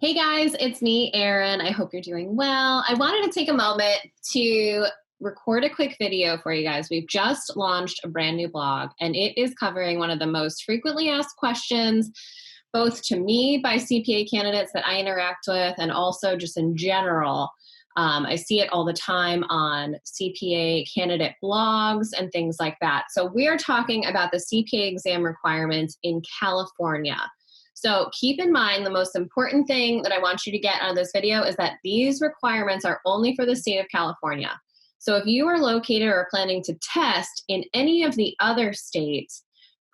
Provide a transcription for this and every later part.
Hey guys, it's me, Erin. I hope you're doing well. I wanted to take a moment to record a quick video for you guys. We've just launched a brand new blog, and it is covering one of the most frequently asked questions, both to me by CPA candidates that I interact with, and also just in general. I see it all the time on CPA candidate blogs and things like that. So, we are talking about the CPA exam requirements in California. So keep in mind, the most important thing that I want you to get out of this video is that these requirements are only for the state of California. So if you are located or planning to test in any of the other states,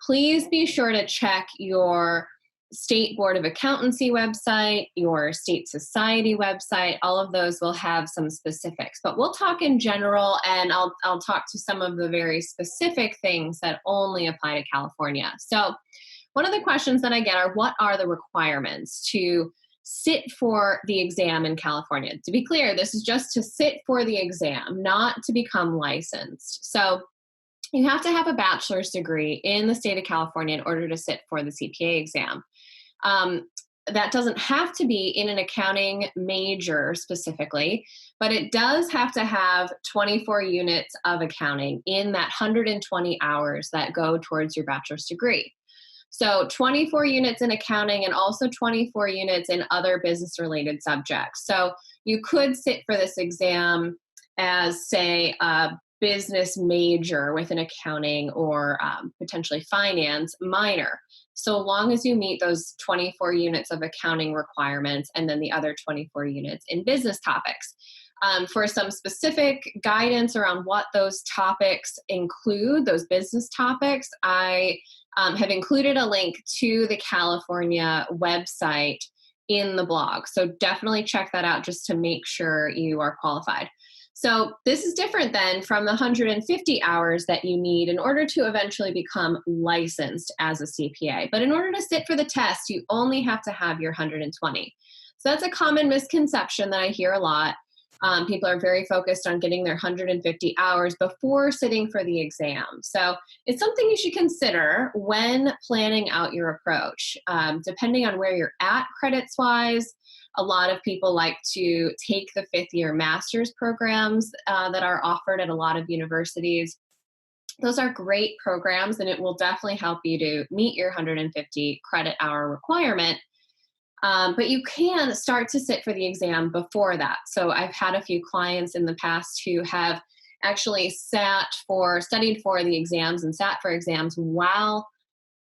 please be sure to check your state board of accountancy website, your state society website. All of those will have some specifics, but we'll talk in general, and I'll talk to some of the very specific things that only apply to California. So one of the questions that I get are, what are the requirements to sit for the exam in California? To be clear, this is just to sit for the exam, not to become licensed. So you have to have a bachelor's degree in the state of California in order to sit for the CPA exam. That doesn't have to be in an accounting major specifically, but it does have to have 24 units of accounting in that 120 hours that go towards your bachelor's degree. So 24 units in accounting and also 24 units in other business related subjects. So you could sit for this exam as, say, a business major with an accounting or potentially finance minor, so long as you meet those 24 units of accounting requirements and then the other 24 units in business topics. For some specific guidance around what those topics include, those business topics, I have included a link to the California website in the blog. So definitely check that out just to make sure you are qualified. So this is different then from the 150 hours that you need in order to eventually become licensed as a CPA. But in order to sit for the test, you only have to have your 120. So that's a common misconception that I hear a lot. People are very focused on getting their 150 hours before sitting for the exam. So it's something you should consider when planning out your approach. Depending on where you're at credits-wise, a lot of people like to take the fifth-year master's programs that are offered at a lot of universities. Those are great programs, and it will definitely help you to meet your 150 credit hour requirement. But you can start to sit for the exam before that. So I've had a few clients in the past who have actually studied for the exams and sat for exams while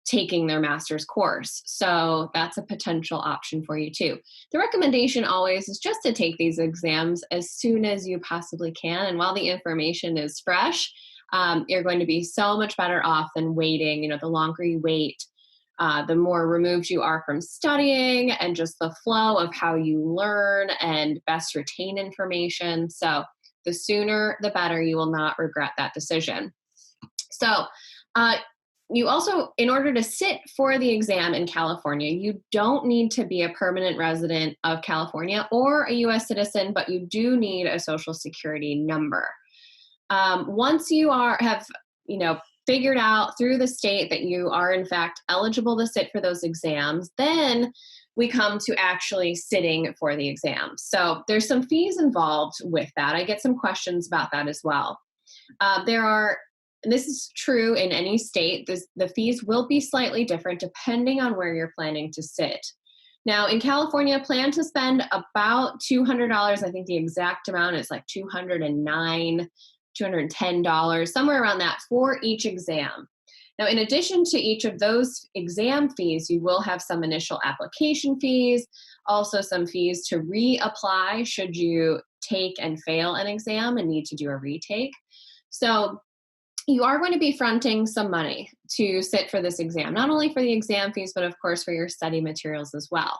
taking their master's course. So that's a potential option for you too. The recommendation always is just to take these exams as soon as you possibly can. And while the information is fresh, you're going to be so much better off than waiting. The longer you wait, the more removed you are from studying and just the flow of how you learn and best retain information. So the sooner, the better. You will not regret that decision. So you also, in order to sit for the exam in California, you don't need to be a permanent resident of California or a U.S. citizen, but you do need a Social Security number. Once you have figured out through the state that you are in fact eligible to sit for those exams, then we come to actually sitting for the exam. So there's some fees involved with that. I get some questions about that as well. And this is true in any state, the fees will be slightly different depending on where you're planning to sit. Now, in California, plan to spend about $200. I think the exact amount is like $210, somewhere around that for each exam. Now, in addition to each of those exam fees, you will have some initial application fees, also some fees to reapply should you take and fail an exam and need to do a retake. So you are going to be fronting some money to sit for this exam, not only for the exam fees, but of course for your study materials as well.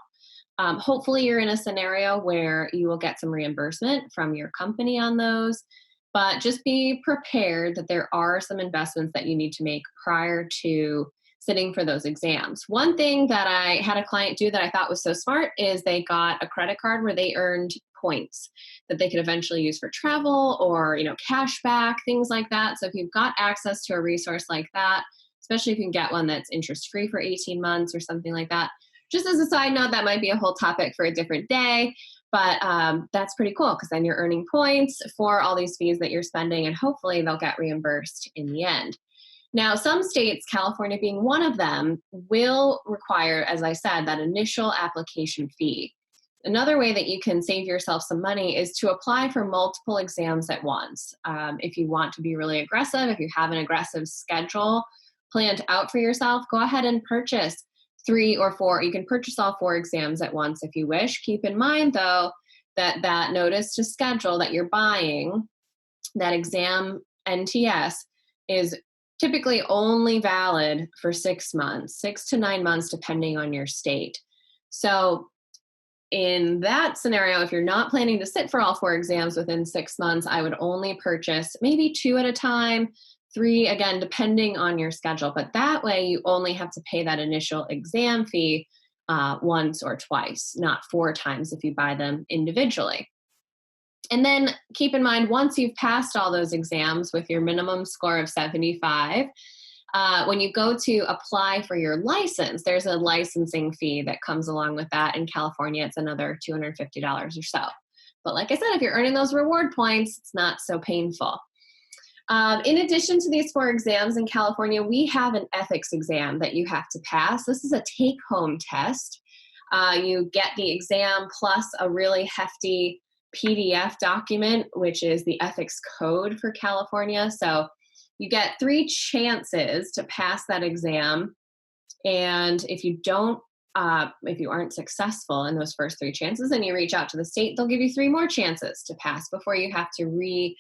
Hopefully you're in a scenario where you will get some reimbursement from your company on those, but just be prepared that there are some investments that you need to make prior to sitting for those exams. One thing that I had a client do that I thought was so smart is they got a credit card where they earned points that they could eventually use for travel or, cash back, things like that. So if you've got access to a resource like that, especially if you can get one that's interest-free for 18 months or something like that, just as a side note, that might be a whole topic for a different day. But that's pretty cool because then you're earning points for all these fees that you're spending, and hopefully they'll get reimbursed in the end. Now, some states, California being one of them, will require, as I said, that initial application fee. Another way that you can save yourself some money is to apply for multiple exams at once. If you want to be really aggressive, if you have an aggressive schedule planned out for yourself, go ahead and purchase 3 or 4. You can purchase all 4 exams at once if you wish. Keep in mind, though, that that notice to schedule that you're buying, that exam NTS, is typically only valid for 6 months, 6 to 9 months, depending on your state. So in that scenario, if you're not planning to sit for all 4 exams within 6 months, I would only purchase maybe 2 at a time, 3, again, depending on your schedule. But that way you only have to pay that initial exam fee once or twice, not 4 times if you buy them individually. And then keep in mind, once you've passed all those exams with your minimum score of 75, when you go to apply for your license, there's a licensing fee that comes along with that. In California, it's another $250 or so. But like I said, if you're earning those reward points, it's not so painful. In addition to these 4 exams in California, we have an ethics exam that you have to pass. This is a take-home test. You get the exam plus a really hefty PDF document, which is the ethics code for California. So you get 3 chances to pass that exam. And if you aren't successful in those first 3 chances, then you reach out to the state, they'll give you 3 more chances to pass before you have to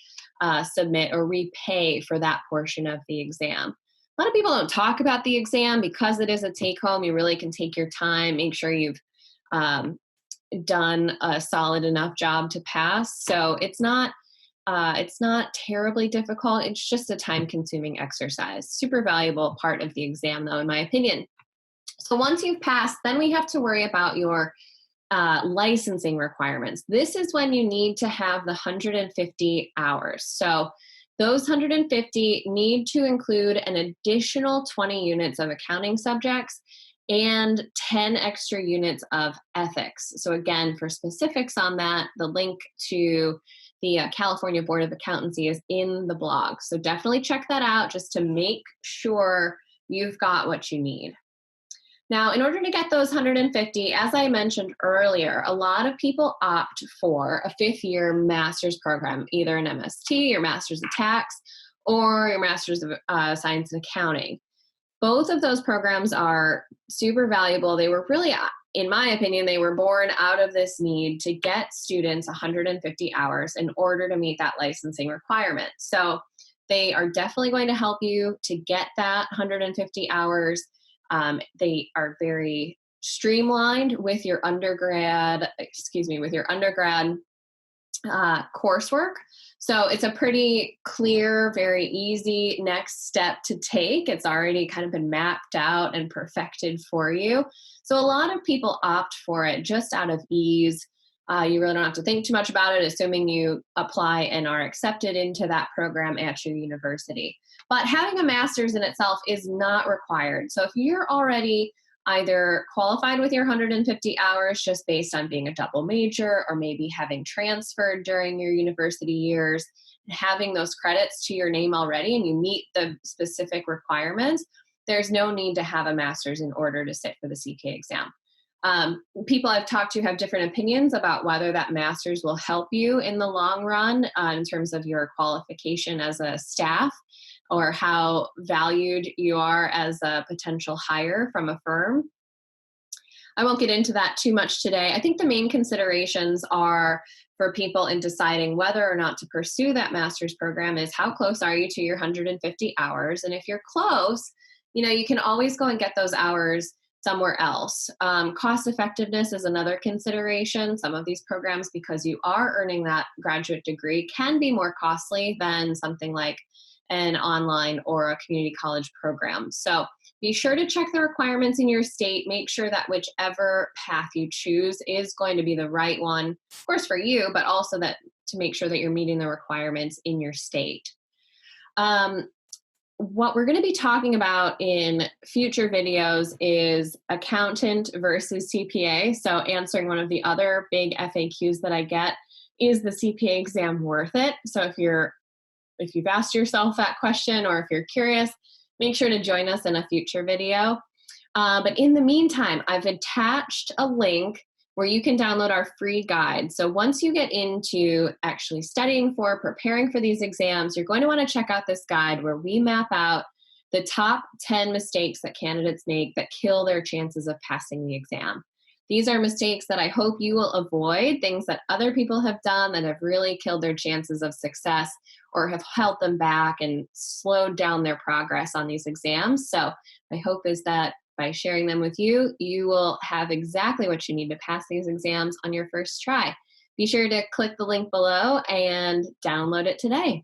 submit or repay for that portion of the exam. A lot of people don't talk about the exam because it is a take home. You really can take your time, make sure you've done a solid enough job to pass. So it's not terribly difficult. It's just a time-consuming exercise. Super valuable part of the exam, though, in my opinion. So once you've passed, then we have to worry about your licensing requirements. This is when you need to have the 150 hours. So those 150 need to include an additional 20 units of accounting subjects and 10 extra units of ethics. So again, for specifics on that, the link to the California Board of Accountancy is in the blog. So definitely check that out just to make sure you've got what you need. Now, in order to get those 150, as I mentioned earlier, a lot of people opt for a 5th-year master's program, either an MST, your Master's of Tax, or your Master's of Science and Accounting. Both of those programs are super valuable. They were really, in my opinion, they were born out of this need to get students 150 hours in order to meet that licensing requirement. So they are definitely going to help you to get that 150 hours. They are very streamlined with your undergrad coursework. So it's a pretty clear, very easy next step to take. It's already kind of been mapped out and perfected for you. So a lot of people opt for it just out of ease. You really don't have to think too much about it, assuming you apply and are accepted into that program at your university. But having a master's in itself is not required. So if you're already either qualified with your 150 hours just based on being a double major, or maybe having transferred during your university years, and having those credits to your name already, and you meet the specific requirements, there's no need to have a master's in order to sit for the CPA exam. People I've talked to have different opinions about whether that master's will help you in the long run in terms of your qualification as a staff, or how valued you are as a potential hire from a firm. I won't get into that too much today. I think the main considerations are for people in deciding whether or not to pursue that master's program is how close are you to your 150 hours? And if you're close, you can always go and get those hours somewhere else. Cost effectiveness is another consideration. Some of these programs, because you are earning that graduate degree, can be more costly than something like an online or a community college program. So be sure to check the requirements in your state. Make sure that whichever path you choose is going to be the right one, of course, for you, but also that to make sure that you're meeting the requirements in your state. what we're going to be talking about in future videos is accountant versus CPA. So answering one of the other big FAQs that I get, is the CPA exam worth it? So if you've asked yourself that question, or if you're curious, make sure to join us in a future video. But in the meantime, I've attached a link where you can download our free guide. So once you get into actually studying for, preparing for these exams, you're going to want to check out this guide where we map out the top 10 mistakes that candidates make that kill their chances of passing the exam. These are mistakes that I hope you will avoid, things that other people have done that have really killed their chances of success or have held them back and slowed down their progress on these exams. So my hope is that by sharing them with you, you will have exactly what you need to pass these exams on your first try. Be sure to click the link below and download it today.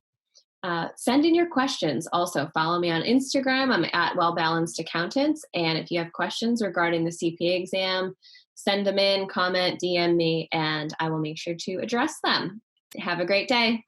Send in your questions. Also, follow me on Instagram. I'm at Well Balanced Accountants. And if you have questions regarding the CPA exam, send them in, comment, DM me, and I will make sure to address them. Have a great day.